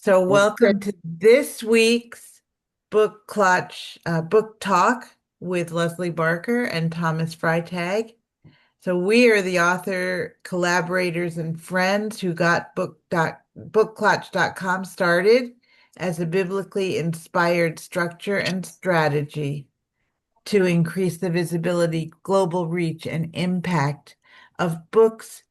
So, Okay. welcome to this week's Book-Klatch book talk with Leslie Barker and Thomas Freitag. So, we are the author collaborators and friends who got Book-Klatch.com started as a biblically inspired structure and strategy to increase the visibility, global reach, and impact of books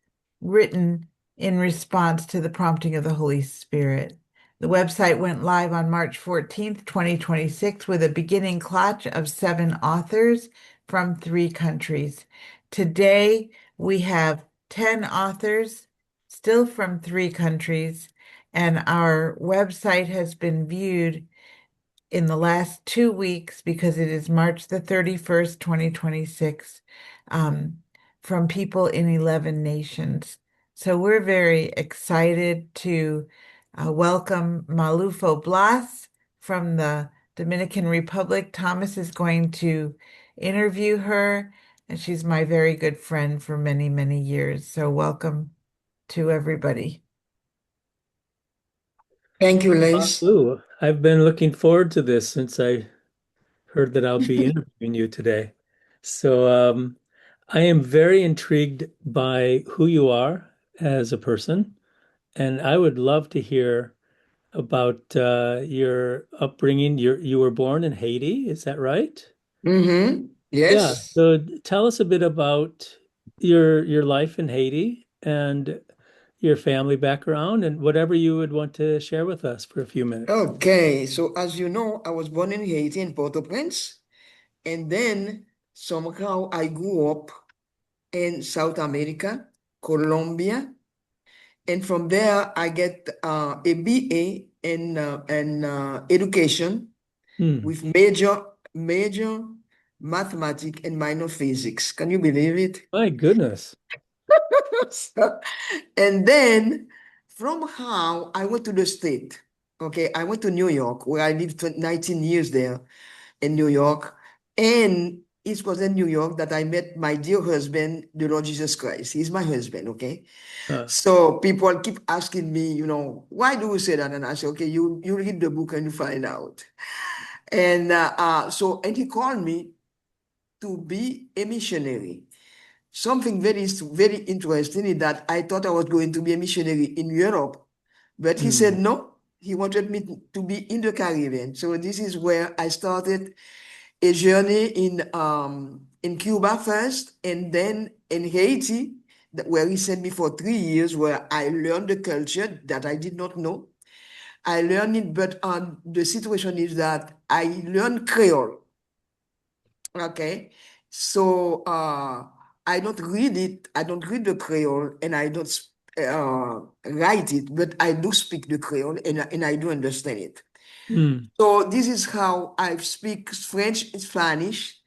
written in response to the prompting of the Holy Spirit. The website went live on March 14th, 2026, with a beginning clutch of 7 authors from 3 countries. Today, we have 10 authors, still from 3 countries, and our website has been viewed in the last 2 weeks because it is March the 31st, 2026, um, from people in 11 nations. So we're very excited to welcome Malou Faublas from the Dominican Republic. Thomas is going to interview her, and she's my very good friend for many, many years. So welcome to everybody. Thank you, Les. Ooh, I've been looking forward to this since I heard that I'll be interviewing you today. So, I am very intrigued by who you are as a person, and I would love to hear about your upbringing. You were born in Haiti, is that right? Yeah. Yes. So tell us a bit about your life in Haiti and your family background and whatever you would want to share with us for a few minutes. Okay. So, as you know, I was born in Haiti in Port-au-Prince, and then somehow I grew up in South America, Colombia, and from there I get a BA in education Hmm. with major mathematics and minor physics. Can you believe it? My goodness. So, and then from how I went to the state, okay, I went to New York where I lived 19 years there in New York. And it was in New York that I met my dear husband, the Lord Jesus Christ. He's my husband, okay? Uh, So people keep asking me, why do you say that? And I say, okay, you read the book and you find out. And he called me to be a missionary. Something very interesting is that I thought I was going to be a missionary in Europe, but he said hmm. no. He wanted me to be in the Caribbean. So this is where I started a journey in Cuba first, and then in Haiti, where he sent me for 3 years, where I learned the culture that I did not know. I learned it, but the situation is that I learned Creole. Okay. So I don't read it, I don't read the Creole, and I don't write it, but I do speak the Creole, and I do understand it. Hmm. So this is how I speak French, Spanish,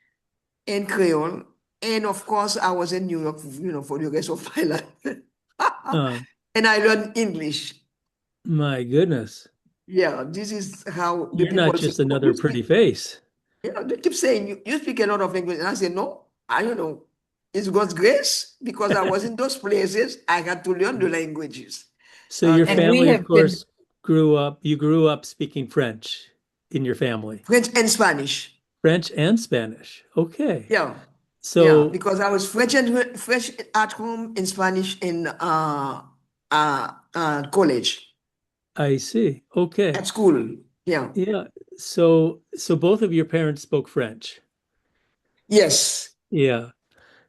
and Creole. And of course, I was in New York, for the rest of my life. Uh, And I learned English. my goodness. Yeah, this is how the You're not people say, just oh, another you pretty speak. face. They keep saying you speak a lot of language. And I say, no, I don't know. It's God's grace because I was in those places. I had to learn the languages. So your And Okay. we family, of have been course, you grew up speaking French in your family. French and Spanish. French and Spanish. Okay. Yeah. Yeah. So Because I was French at home and Spanish in college, I see. Okay. at school. Yeah. Yeah. So both of your parents spoke French. Yes. Yeah.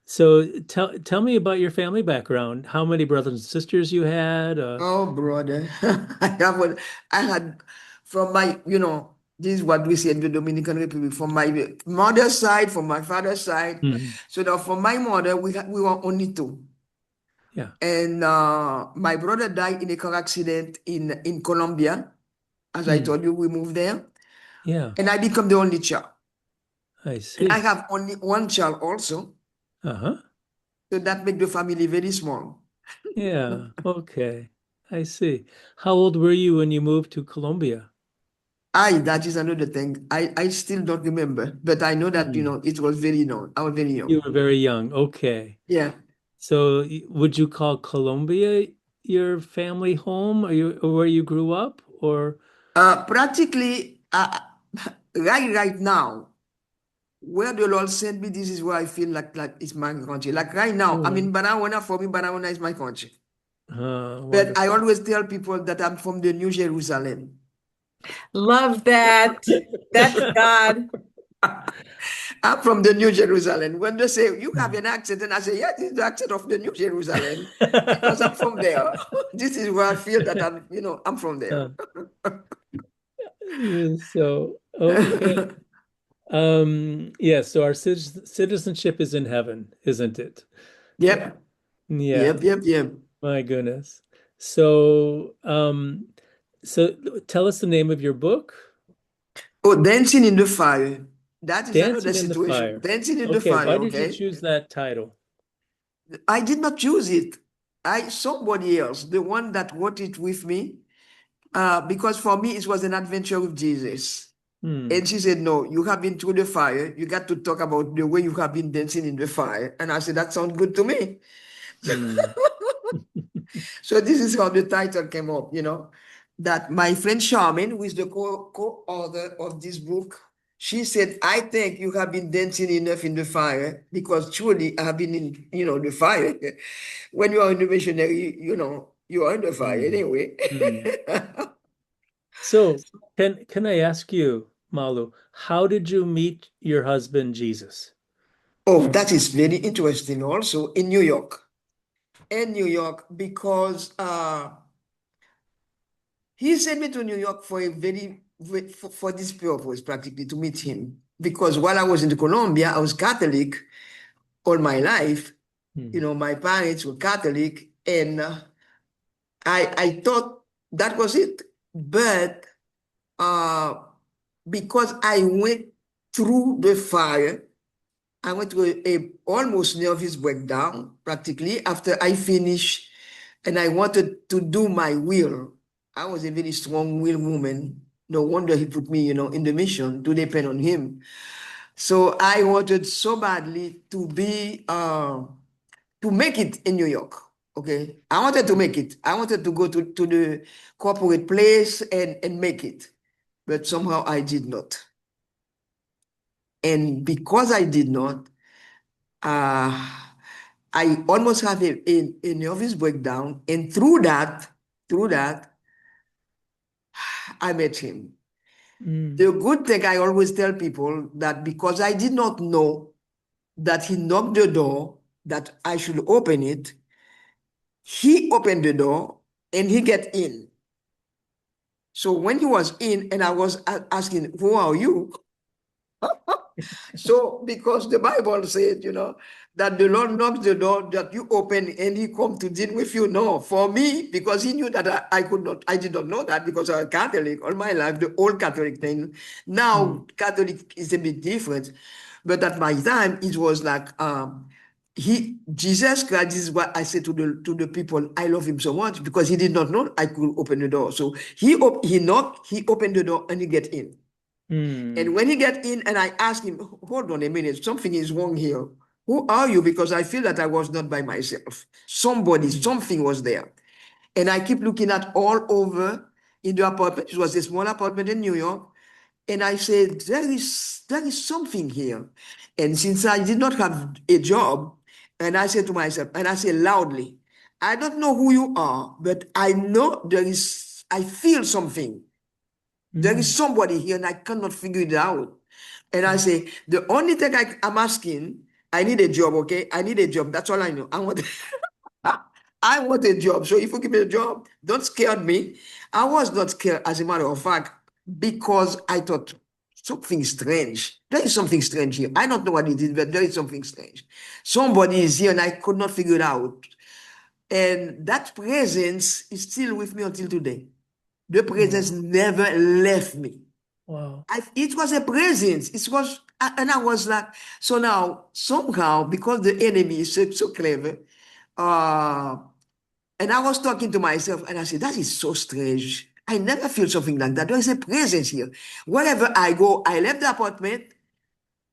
So tell me about your family background. How many brothers and sisters you had? Oh, brother. I had from my, this is what we say in the Dominican Republic, from my mother's side, from my father's side. Mhm. So now from my mother, we were only two. Yeah. And my brother died in a car accident in Colombia. As I Mm. told you, we moved there. Yeah. And I become the only child. I And I see. have only one child also. Uh-huh. So that makes the family very small. Yeah. Okay. I see. How old were you when you moved to Colombia? That is another thing. I still don't remember, but I know that, Mm. it was very young. I was very You young. were very young. Okay. Yeah. So would you call Colombia your family home or where you grew up? or? Practically, right now, where the Lord sent me, this is where I feel like it's my country. Like right now, I Oh, mean, Barahona, for me, Barahona is my country. But I wonderful. always tell people that I'm from the New Jerusalem. Love that. That's God. I'm from the New Jerusalem. When they say, you have an accent, and I say, yeah, this is the accent of the New Jerusalem because I'm from there. This is where I feel that I'm from there. Uh, so, okay. Yeah, so our citizenship is in heaven, isn't it? Yep, Yeah, yep, yep, yep. my goodness. So, so tell us the name of your book, Oh, dancing in the fire. That is another Dancing in the situation. Fire. Dancing in the Okay, fire, why did you okay? choose that title? I did not choose it. Somebody else, the one that wrote it with me, because for me it was an adventure with Jesus. Hmm. And she said, no, you have been through the fire. You got to talk about the way you have been dancing in the fire. And I said, that sounds good to me. Hmm. So this is how the title came up, that my friend Charmin, who is the co-author of this book, she said, I think you have been dancing enough in the fire because truly I have been in, the fire. When you are in the missionary, you are in the fire Hmm. anyway. Hmm. So, can I ask you, Malu, how did you meet your husband Jesus? Oh, that is very interesting also in New York. In New York, because he sent me to New York for for this purpose, practically to meet him. Because while I was in Colombia, I was Catholic all my life. Hmm. My parents were Catholic, and I thought that was it. But uh, because I went through the fire, I went through a almost nervous breakdown practically after I finished, and I wanted to do my will. I was a very strong-willed woman. No wonder he put me, in the mission to depend on him. So I wanted so badly to make it in New York. Okay, I wanted to make it. I wanted to go to the corporate place and make it, but somehow I did not. And because I did not, uh, I almost have a nervous breakdown. And through that, I met him. Hmm. The good thing I always tell people that because I did not know that he knocked the door, that I should open it, he opened the door and he get in. So when he was in and I was asking, who are you? So, because the Bible said, that the Lord knocks the door that you open and he come to deal with you. No, for me, because he knew that I did not know that because I was Catholic all my life, the old Catholic thing. Hmm. Now, Catholic is a bit different. But at my time, it was like, Jesus Christ, this is what I said to the people, I love him so much because he did not know I could open the door. So he knocked, he opened the door and he get in. And Hmm. when he get in and I ask him, hold on a minute, something is wrong here. Who are you? Because I feel that I was not by myself. Somebody, Hmm. something was there. And I keep looking at all over in the apartment. It was a small apartment in New York. And I said, there is something here. And since I did not have a job, and I said to myself, and I said loudly, I don't know who you are, but I know I feel something. There is Hmm. somebody here and I cannot figure it out. And I Hmm. say, the only thing I'm asking, I need a job, okay? I need a job. That's all I know. I want a job. So if you give me a job, don't scare me. I was not scared, as a matter of fact, because I thought something strange. There is something strange here. I don't know what it is, but there is something strange. Somebody is here and I could not figure it out. And that presence is still with me until today. The presence Wow. never left me. Wow. It was a presence. It was, and I was like, so now somehow because the enemy is so clever, uh, and I was talking to myself, and I said, that is so strange. I never feel something like that. There is a presence here. Wherever I go, I left the apartment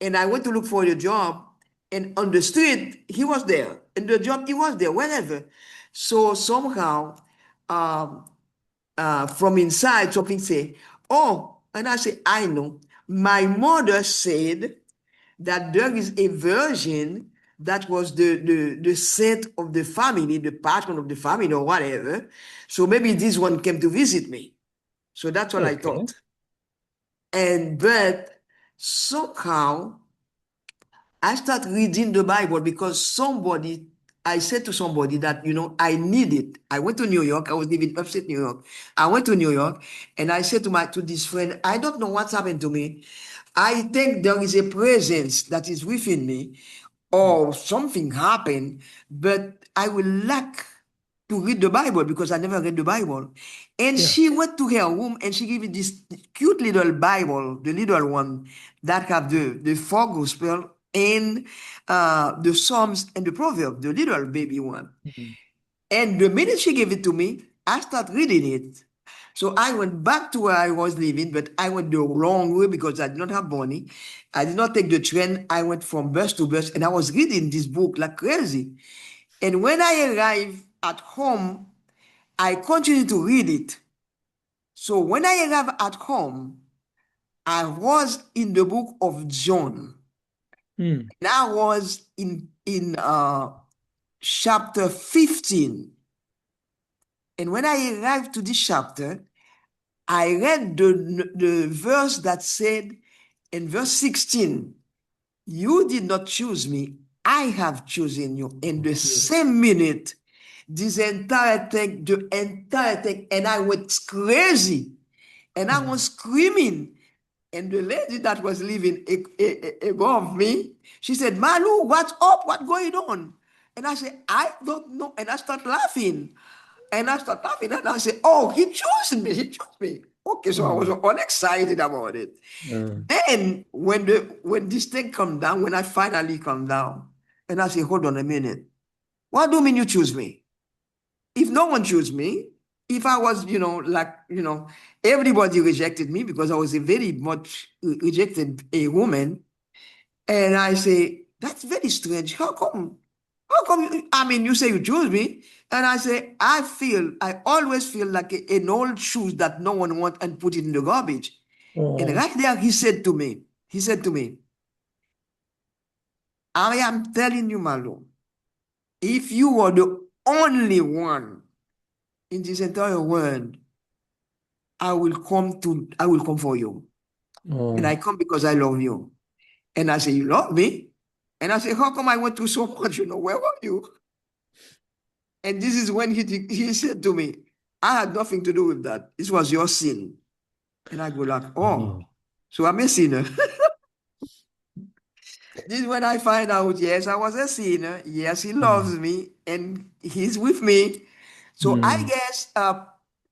and I went to look for a job, and on the street he was there, and the job he was there, wherever. So somehow. Um, from inside, something say, oh, and I say, I know. My mother said that there is a virgin that was the saint of the family, the patron of the family, or whatever. So maybe this one came to visit me. So that's what I Okay. thought. And but somehow I start reading the Bible because I said to somebody that, I need it. I went to New York. I was living upstate New York. I went to New York and I said to this friend, I don't know what's happened to me. I think there is a presence that is within me or something happened, but I will lack to read the Bible because I never read the Bible. And Yeah. she went to her room and she gave me this cute little Bible, the little one that have the four gospel and the Psalms and the Proverbs, the little baby one. Mhm. And the minute she gave it to me, I started reading it. So I went back to where I was living, but I went the wrong way because I did not have money. I did not take the train. I went from bus to bus and I was reading this book like crazy. And when I arrived at home, I continued to read it. So when I arrived at home, I was in the book of John. Mm. And I was in chapter 15. And when I arrived to this chapter, I read the verse that said in verse 16, you did not choose me, I have chosen you. In the Beautiful. same minute, the entire thing, and I went crazy and I Mm. was screaming. And the lady that was living above me, she said, Malu, what's up? What's going on? And I said, I don't know. And I start laughing. And I start laughing. And I said, oh, he chose me. He chose me. Okay, so I was Mm. all excited about it. Mm. Then when this thing come down, when I finally come down, and I say, hold on a minute. What do you mean you choose me? If no one chose me, if I was, everybody rejected me because I was a very much rejected a woman. And I say, that's very strange. How come I mean, you say you choose me. And I say, I always feel like an old shoes that no one want and put it in the garbage. And Oh. right there, he said to me, I am telling you, Malo, if you were the only one in this entire world, I will come for you. And Oh. I come because I love you. And I say, you love me? And I say, how come I went through so much? Where were you? And this is when he said to me, I had nothing to do with that. This was your sin. And I go like, oh, Mm. so I'm a sinner. This is when I find out, yes, I was a sinner. Yes, he loves Mm. me and he's with me. So I Mm. guess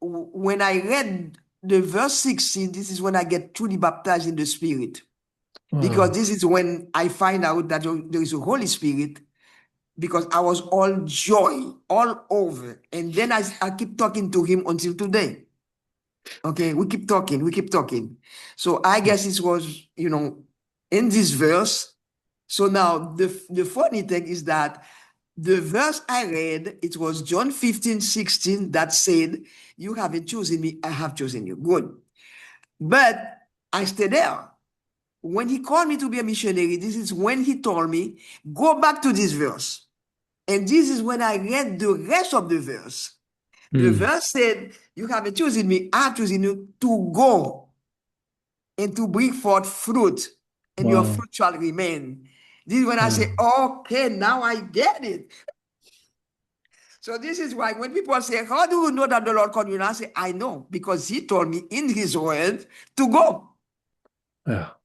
when I read the verse 16, this is when I get truly baptized in the Spirit. Because Wow. this is when I find out that there is a Holy Spirit, because I was all joy, all over. And then I keep talking to him until today. Okay, we keep talking, we keep talking. So I guess it was, in this verse. So now the funny thing is that the verse I read, it was John 15:16 that said, you haven't chosen me, I have chosen you. Good. But I stayed there. When he called me to be a missionary, this is when he told me, go back to this verse. And this is when I read the rest of the verse. The Mm. verse said, you haven't chosen me, I have chosen you to go and to bring forth fruit, and your Wow. fruit shall remain. This is when I say, Wow. okay, now I get it. So this is why when people say, how do you know that the Lord called you? And I say, I know, because he told me in his word to go. Wow.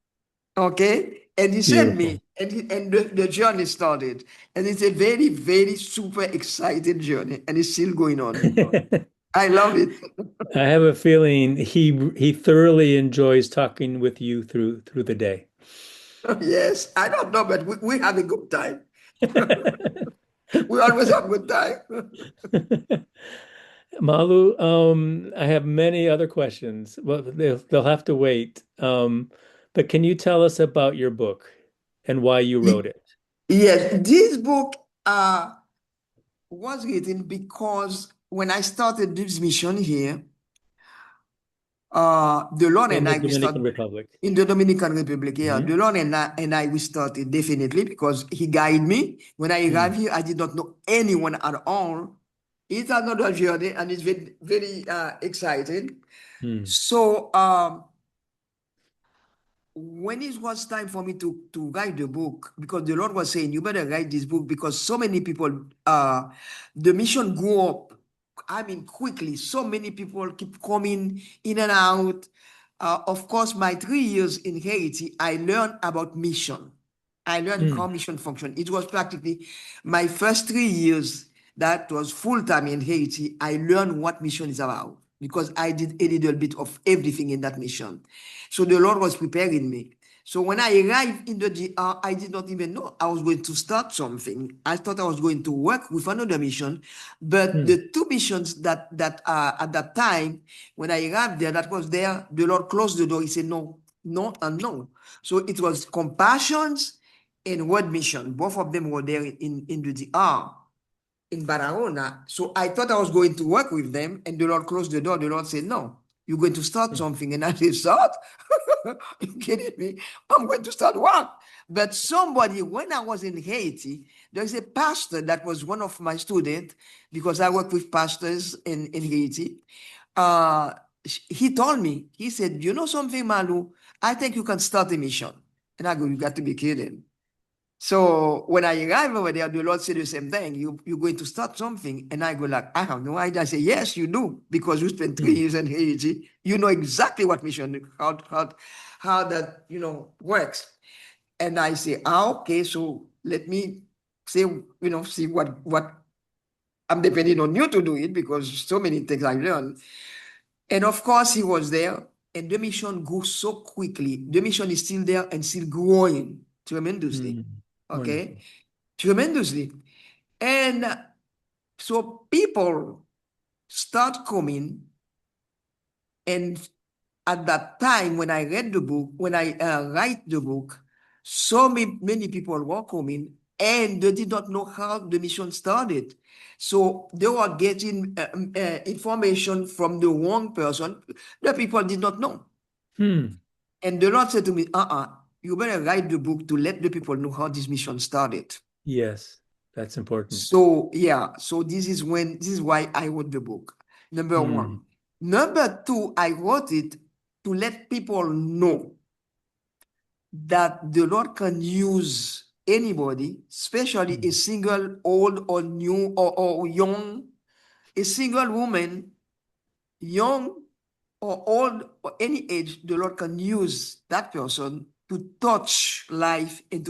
Okay? And he sent Beautiful. me, and the journey started. And it's a very, very super exciting journey, and it's still going on. I love it. I have a feeling he thoroughly enjoys talking with you through the day. Yes, I don't know, but we have a good time. We always have a good time. Malu, I have many other questions. Well, they'll have to wait. But can you tell us about your book and why you wrote it? Yes, this book was written because when I started this mission here, The Lord In and the I, we start Dominican Republic. in the Dominican Republic. Yeah, Hmm. the Lord and I, we started definitely because He guided me. When I Hmm. arrived here, I did not know anyone at all. It's another journey, and it's very, very exciting. Hmm. So, when it was time for me to write the book, because the Lord was saying, you better write this book because so many people, the mission grew up. I mean, quickly. So many people keep coming in and out. Of course, my 3 years in Haiti, I learned about mission. I learned Hmm. how mission function. It was practically my first 3 years that was full time in Haiti. I learned what mission is about because I did a little bit of everything in that mission. So the Lord was preparing me. So when I arrived in the GR, I did not even know I was going to start something. I thought I was going to work with another mission, but Hmm. the two missions that at that time when I arrived there, that was there, the Lord closed the door. He said no, no, and no. So it was compassions and word mission. Both of them were there in the DR in Barahona. So I thought I was going to work with them, and the Lord closed the door. The Lord said, no, you're going to start Hmm. something. And I said, start? You kidding me? I'm going to start what? But somebody, when I was in Haiti, there's a pastor that was one of my students, because I work with pastors in Haiti. Uh, he told me, he said, you know something, Malou? I think you can start a mission. And I go, you got to be kidding. So when I arrive over there, the Lord said the same thing. You're going to start something. And I go like, I have no idea. I say, yes, you do. Because you spent three Hmm. years in Haiti. You know exactly what mission, how that, works. And I say, okay, so let me say, see what I'm depending on you to do it because so many things I learned. And of course, he was there. And the mission grew so quickly. The mission is still there and still growing tremendously. Hmm. Okay? Wonderful. Tremendously. And so people start coming, and at that time when I read the book, when I write the book, so many people were coming and they did not know how the mission started. So they were getting information from the wrong person. The people did not know. Hmm. And the Lord said to me, you better write the book to let the people know how this mission started. Yes, that's important. So yeah, so this is why I wrote the book. Number Hmm. one. Number two, I wrote it to let people know that the Lord can use anybody, especially a Hmm. single, old or new or young, a single woman, young or old or any age, the Lord can use that person to touch life and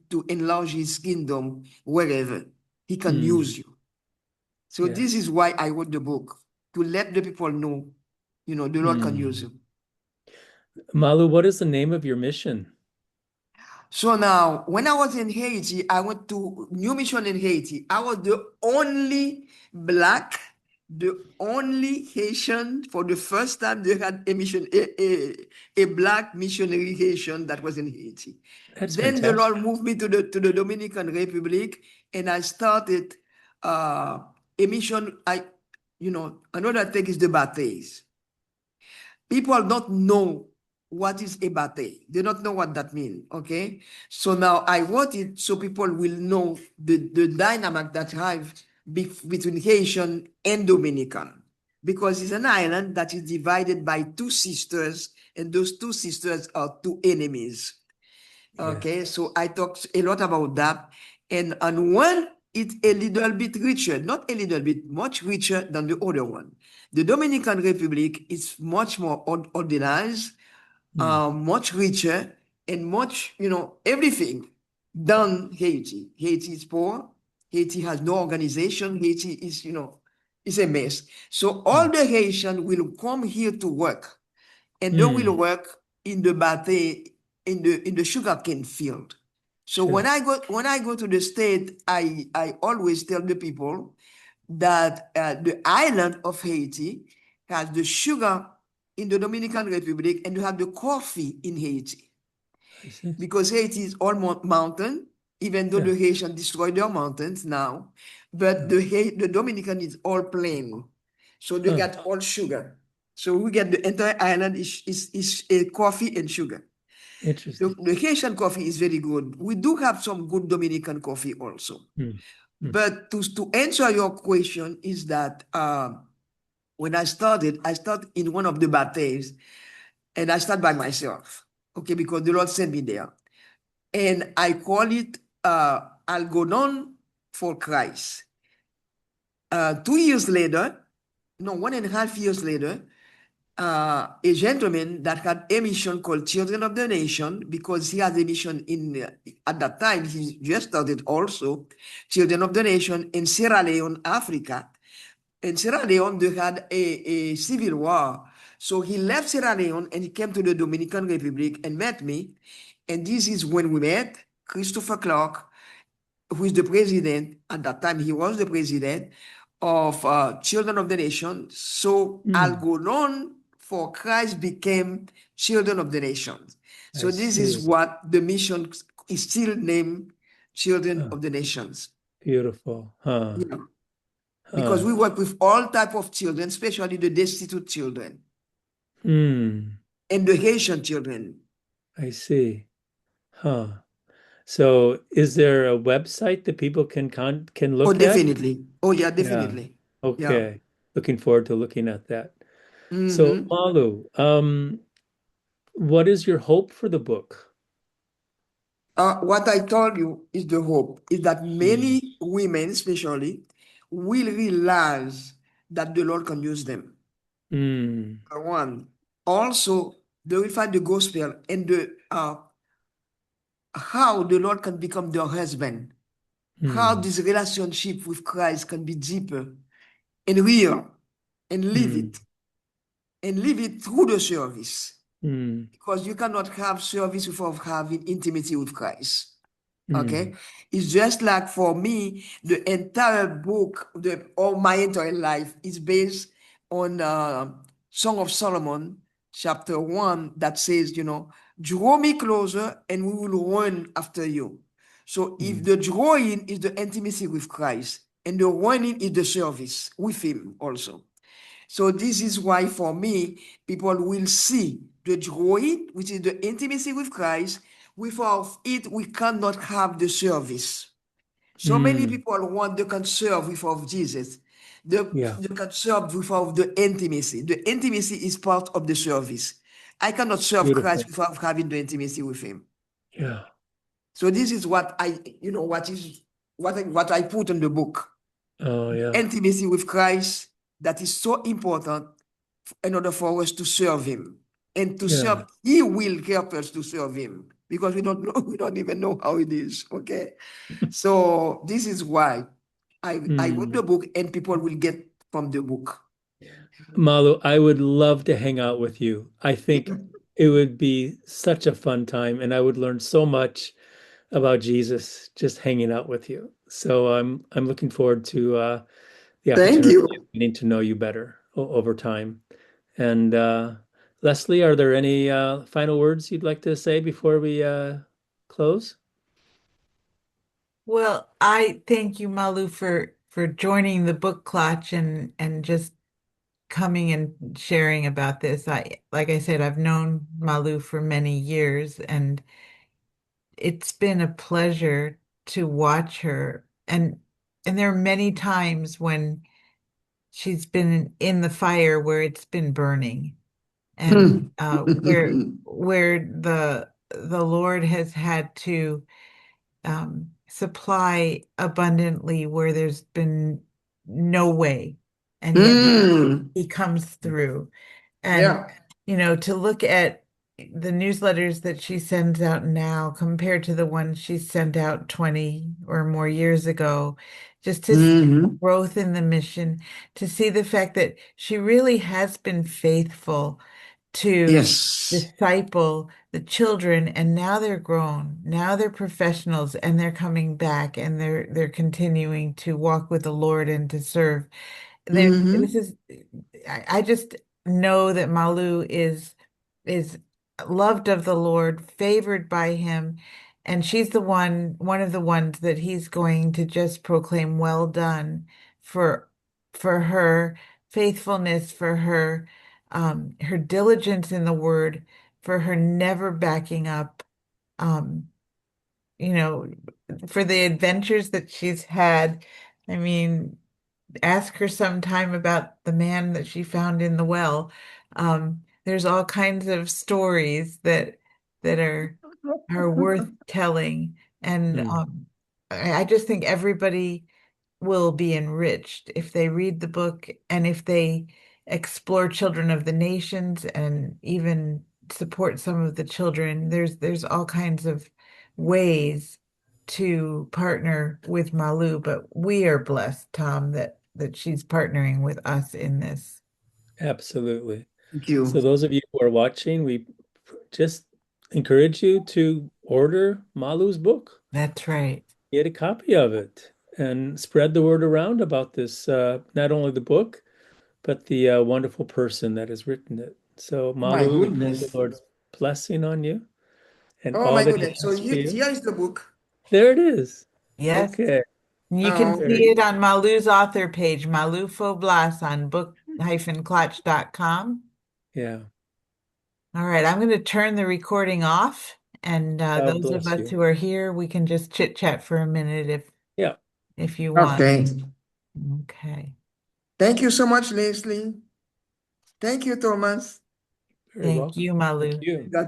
to enlarge his kingdom wherever. He can Hmm. use you. So this Yes. is why I wrote the book, to let the people know, the Lord can use Hmm. you. Malu, what is the name of your mission? So now, when I was in Haiti, I went to New Mission in Haiti. I was the only Black, the only Haitian. For the first time, they had a mission, a Black missionary Haitian that was in Haiti. That's Then the Lord fantastic. moved me to the Dominican Republic, and I started a mission. Another thing is the baptize. People don't know what is a bate. They don't know what that means. Okay. So now I wrote it so people will know the dynamic that have between Haitian and Dominican. Because it's an island that is divided by two sisters, and those two sisters are two enemies. Yes. Okay, so I talked a lot about that. And one, it's a little bit richer, not a little bit, much richer than the other one. The Dominican Republic is much more organized, Hmm. much richer, and much, everything than Haiti. Haiti is poor. Haiti has no organization. Haiti is a mess. So Hmm. all the Haitians will come here to work, and they will Hmm. work in the bate in the sugarcane field. So when Sure. I go to the state, I always tell the people that the island of Haiti has the sugar in the Dominican Republic, and you have the coffee in Haiti, I see. because Haiti is all mountain, even though Yeah. the Haitians destroy their mountains now, but Hmm. the Dominican is all plain, so they Huh. got all sugar. So we get the entire island is a coffee and sugar. Interesting. The Haitian coffee is very good. We do have some good Dominican coffee also. Hmm. Hmm. But to answer your question is that when I started in one of the battles, and I start by myself, okay, because the Lord sent me there. And I call it Algodon for Christ. 2 years later, no, 1.5 years later, a gentleman that had a mission called Children of the Nation, because he had a mission at that time, he just started also, Children of the Nation in Sierra Leone, Africa. In Sierra Leone, they had a civil war. So he left Sierra Leone and he came to the Dominican Republic and met me. And this is when we met Christopher Clark, who is the president. At that time, he was the president of Children of the Nation. So Hmm. Algodon for Christ became Children of the Nation. I So this is see. what the mission is still named Children Huh. of the Nations. Beautiful. Huh. Yeah. Because Huh. we work with all type of children, especially the destitute children Hmm. and the Haitian children. I see. Huh. So is there a website that people can Oh, look at? definitely. Oh, yeah, Yeah. definitely. Yeah. Okay. Looking forward to looking at that. So, Hmm. Malu, what is your hope for the book? What I told you is the hope is that Mm. many women, especially, will realize that the Lord can use them. Mm. One. Also, they will find the gospel and the how the Lord can become their husband, how Mm. this relationship with Christ can be deeper and real, and Mm. live it through the service, Mm. because you cannot have service without having intimacy with Christ. Okay, Mm. it's just like for me, the entire book, the all my entire life is based on Song of Solomon, chapter 1, that says, draw me closer and we will run after you. So if Mm. the drawing is the intimacy with Christ and the running is the service with him also. So this is why for me, people will see the drawing, which is the intimacy with Christ. Without it, we cannot have the service. So many Mm. people want they can serve without Jesus. Yeah. They can serve without the intimacy. The intimacy is part of the service. I cannot serve Christ Beautiful. without having the intimacy with him. Yeah. So this is what what I put in the book. Oh, yeah. Intimacy with Christ, that is so important in order for us to serve him. And to serve, Yeah. he will help us to serve him, because we don't know, we don't even know how it is. Okay. So this is why I wrote Mm. the book, and people will get from the book. Malu, I would love to hang out with you. I think it would be such a fun time, and I would learn so much about Jesus just hanging out with you. So I'm looking forward to the Thank opportunity you. of getting to know you better over time. And Leslie, are there any final words you'd like to say before we close? Well, I thank you, Malu, for joining the Book-Klatch and just coming and sharing about this. Like I said, I've known Malu for many years, and it's been a pleasure to watch her. And there are many times when she's been in the fire where it's been burning, and Hmm. where the Lord has had to supply abundantly where there's been no way, and yet Hmm. he comes through. And, Yeah. to look at the newsletters that she sends out now compared to the ones she sent out 20 or more years ago, just to see Hmm. growth in the mission, to see the fact that she really has been faithful to Yes. disciple the children, and now they're grown. Now they're professionals, and they're coming back, and they're continuing to walk with the Lord and to serve. This Hmm. is I just know that Malu is loved of the Lord, favored by him, and she's one of the ones that he's going to just proclaim well done for for her faithfulness, for her her diligence in the word, for her never backing up, um, you know, for the adventures that she's had. I mean, ask her sometime about the man that she found in the well. There's all kinds of stories that are worth telling, and Mm, I just think everybody will be enriched if they read the book and if they explore Children of the Nations and even support some of the children. There's all kinds of ways to partner with Malou, but we are blessed, Tom, that she's partnering with us in this. absolutely. Thank you. So those of you who are watching, we just encourage you to order Malu's book, That's right. get a copy of it, and spread the word around about this, not only the book, but the wonderful person that has written it. So, Oh my Malu, we pray the goodness. Lord's blessing on you and Oh all my that He goodness. So has for you. here is the book. There it is. Yes. Okay. You can Okay. see it on Malou's author page, Malou Faublas on book-klatch.com. Yeah. All right, I'm going to turn the recording off, and God those of bless us you. who are here, we can just chit chat for a minute Yeah. if you want. Okay. Okay. Thank you so much, Leslie. Thank you, Thomas. Very Thank welcome. you, Thank Malu. you. God